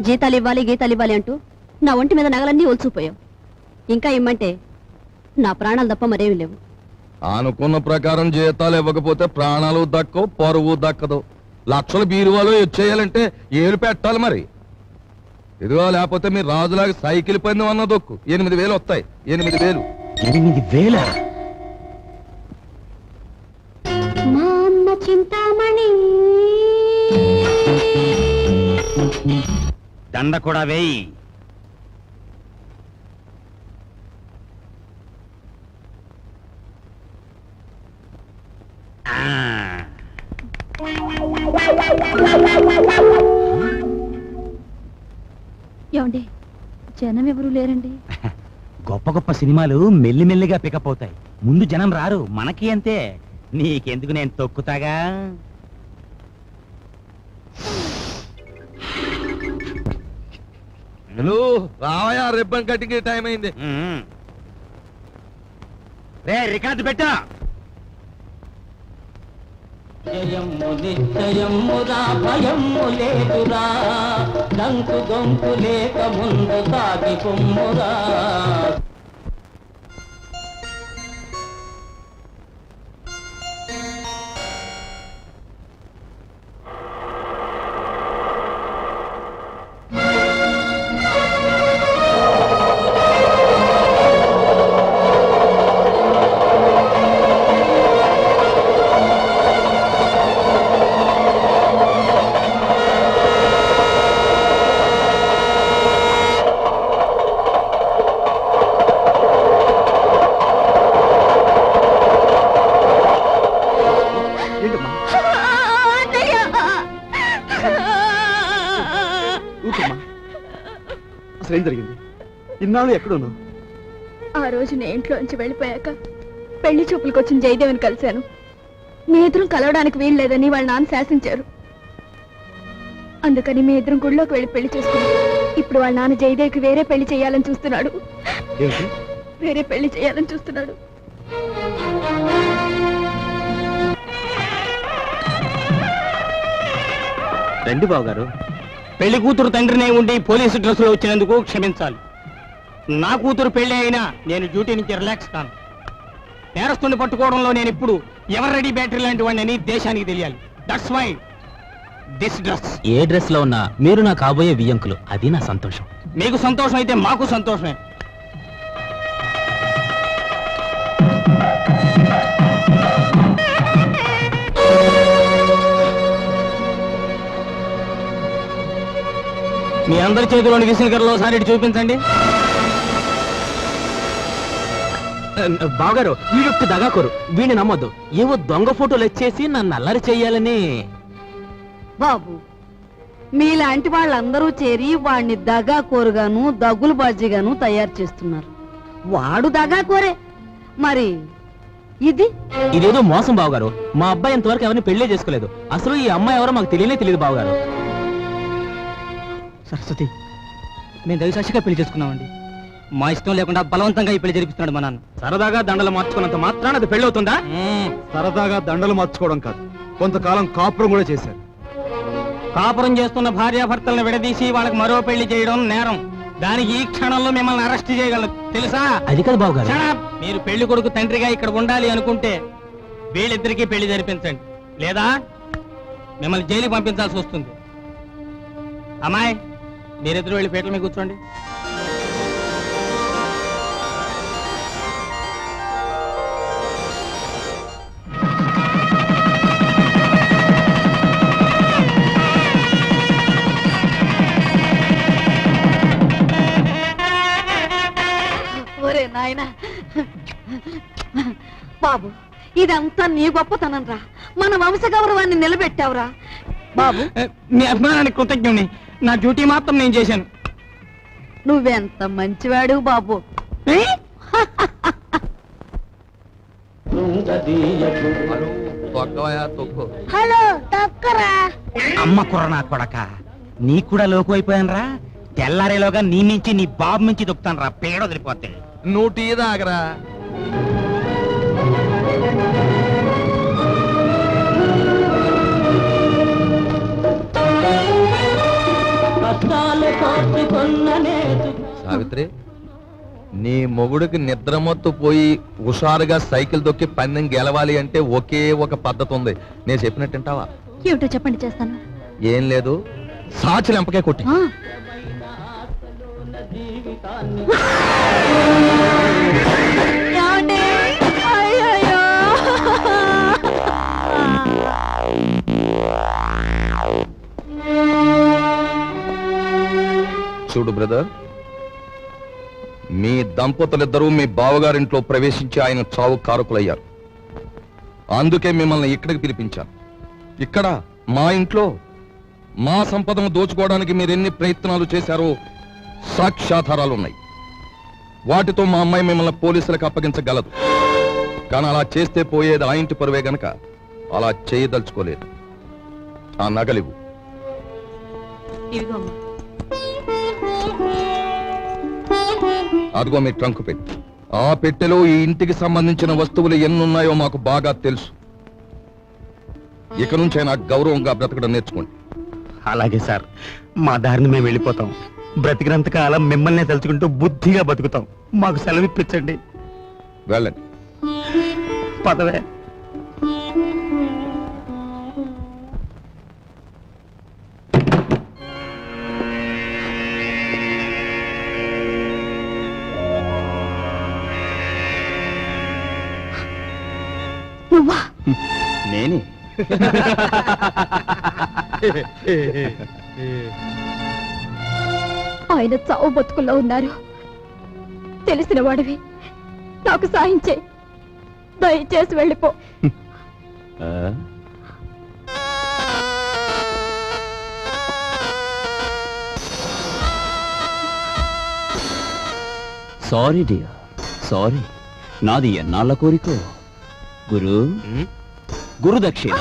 జీతాలు ఇవ్వాలి గీతాలు ఇవ్వాలి అంటూ నా ఒంటి మీద నగలన్నీ ఒల్చిపోయావు. ఇంకా ఇమ్మంటే నా ప్రాణాలు తప్ప మరేమి లేవు. అనుకున్న ప్రకారం జీతాలు ఇవ్వకపోతే ప్రాణాలు దక్కవు, పరువు దక్కదు. లక్షల బీరువాలో వచ్చేయాలంటే ఏలు పెట్టాలి మరి. ఇదిగో లేకపోతే మీరు రాజులాగా సైకిల్ పందెం అన్న దొక్కు. 8,000 వస్తాయి. 8,000. 8,000? మా అమ్మ చింతామణి దండ కూడా వేయి. ఏమండి, జనం ఎవరు లేరండి. గొప్ప గొప్ప సినిమాలు మెల్లిమెల్లిగా పికప్ అవుతాయి. ముందు జనం రారు, మనకి అంతే. నీకెందుకు, నేను తొక్కుతాగా. రావయా, రిబ్బన్ కటింగ్ టైం అయింది. రే రికార్డు పెట్టా. జయము నిశ్చయమురా, భయము లేదురా, దంకు గొంకు లేక ముందు సాగి కొమ్మురా. ఏం జరిగింది? ఇన్నాళ్ళు ఎక్కడున్నావు? ఆ రోజు నేను ఇంట్లోంచి వెళ్ళిపోయాక పెళ్లి చూపులకు వచ్చిన జయదేవిని కలిశాను. మీ ఇద్దరం కలవడానికి వీలు లేదని వాళ్ళ నాన్న శాసించారు. అందుకని మీ ఇద్దరం గుళ్ళోకి వెళ్ళి పెళ్లి చేసుకున్నాం. ఇప్పుడు వాళ్ళ నాన్న జయదేవికి వేరే పెళ్లి చేయాలని చూస్తున్నాడు. వేరే పెళ్లి చేయాలని చూస్తున్నాడు. రండి బాబు గారు. పెళ్లి కూతురు తండ్రినే ఉండి పోలీసు డ్రెస్సులో వచ్చినందుకు క్షమించాలి. నా కూతురు పెళ్లి అయినా నేను డ్యూటీ నుంచి రిలాక్స్ కాను. నేరస్తుని పట్టుకోవడంలో నేను ఇప్పుడు ఎవరు రెడీ బ్యాటరీ లాంటి వాడిని దేశానికి తెలియాలి. That's why this dress. ఏ డ్రెస్ లో ఉన్నా మీరు నా కాబోయే వియ్యంకులు, అది నా సంతోషం. మీకు సంతోషం అయితే మాకు సంతోషమే. మీ అందరి చేతిలోని విసినకర్రలో ఒకసారి చూపించండి. బావగారు, వీడొక్క దగాకోరు, వీడిని నమ్మొద్దు. ఏవో దొంగ ఫోటోలు వచ్చేసి నన్ను అల్లరి చెయ్యాలని. బాబు, మీలాంటి వాళ్ళందరూ చేరి వాడిని దగాకోరుగాను దగ్గులు బాజీగాను తయారు చేస్తున్నారు. వాడు దగాకోరే, మరి ఇదేదో మోసం బావగారు. మా అబ్బాయి ఇంతవరకు ఎవరిని పెళ్లే చేసుకోలేదు. అసలు ఈ అమ్మాయి ఎవరో మాకు తెలియదు బావగారు. సరస్వతి, మేము దయసాక్షిగా పెళ్లి చేసుకున్నామండి. మా ఇష్టం లేకుండా బలవంతంగా ఈ పెళ్లి జరిపిస్తున్నాడు మా నాన్న. సరదాగా దండలు మార్చుకున్నంత మాత్రాన అది పెళ్ళవుతుందా? సరదాగా దండలు మార్చుకోవడం కాదు, కొంతకాలం కాపురం కూడా చేశారు. కాపురం చేస్తున్న భార్యాభర్తలను విడదీసి వాళ్ళకి మరో పెళ్లి చేయడం నేరం. దానికి ఈ క్షణంలో మిమ్మల్ని అరెస్ట్ చేయగలరు, తెలుసా? అది కదా బావగారు. మీరు పెళ్లి కొడుకు తండ్రిగా ఇక్కడ ఉండాలి అనుకుంటే వీళ్ళిద్దరికీ పెళ్లి జరిపించండి, లేదా మిమ్మల్ని జైలుకి పంపించాల్సి వస్తుంది. అమ్మాయి, మీరిద్దరు వెళ్ళి పీటల మీద కూర్చోండి. ఒరే నాయనా, బాబు ఇదంతా నీ గొప్పతనం రా. మన వంశ గౌరవాన్ని నిలబెట్టావురా బాబు. మీ అభిమానానికి కృతజ్ఞుని. నా డ్యూటీ మాత్రం నేను చేశాను. నువ్వెంత మంచివాడు బాబు. హలో తక్కరా. అమ్మ కుర్రనా కొడక, నీ కూడా లోకు అయిపోయాను రా. తెల్లారేలోగా నీ నుంచి నీ బాబు నుంచి దొక్కుతాను రా, పేడ వదిలిపోతే. నువ్వు టీ తాగరా. కష్టాల ప్రాణాలు కోర్చుకున్న నేతు సావిత్రి, నీ మొగుడికి నిద్రమొత్తు పోయి హుషారుగా సైకిల్ దొక్కి పందెం గెలవాలి అంటే ఒకే ఒక పద్ధతి ఉంది. నేను చెప్పినట్టుంటావా? ఏమిటో చెప్పండి, చేస్తాను. ఏం లేదు, సాచి లెంపకే కొట్టి. ఆ, జీవితాన్ని ఏమండి? అయ్యయ్యో. చూడు బ్రదర్, మీ దంపతులిద్దరూ మీ బావగారింట్లో ప్రవేశించి ఆయన చావు కారకులయ్యారు. అందుకే మిమ్మల్ని ఇక్కడికి పిలిపించాను. ఇక్కడ మా ఇంట్లో మా సంపదను దోచుకోవడానికి మీరెన్ని ప్రయత్నాలు చేశారో సాక్ష్యాధారాలున్నాయి. వాటితో మా అమ్మాయి మిమ్మల్ని పోలీసులకు అప్పగించగలదు. కానీ అలా చేస్తే పోయేది ఆ ఇంటి పరువే గనక అలా చేయదలుచుకోలేదు. ఆ నగలివు. ఇదిగోమ్మా. అదిగో మీ ట్రంక్ పెట్టి. ఆ పెట్టెలో ఈ ఇంటికి సంబంధించిన వస్తువులు ఎన్నున్నాయో మాకు బాగా తెలుసు. ఇక నుంచే నాకు గౌరవంగా బ్రతకడం నేర్చుకోండి. అలాగే సార్, మా దారిని మేము వెళ్ళిపోతాం. బ్రతికినంత కాలం మిమ్మల్ని తలుచుకుంటూ బుద్ధిగా బతుకుతాం. మాకు సెలవు ఇప్పించండి. వెళ్ళండి. పదవే. నువ్వా? నేనే. ఆయన చావు బతుకుల్లో ఉన్నారు. తెలిసిన వాడివి, నాకు సాయం చేయి. దయచేసి వెళ్ళిపో. Sorry dear, sorry. నాది ఎన్నాళ్ళ కోరికో. గురు గురుదక్షిణ.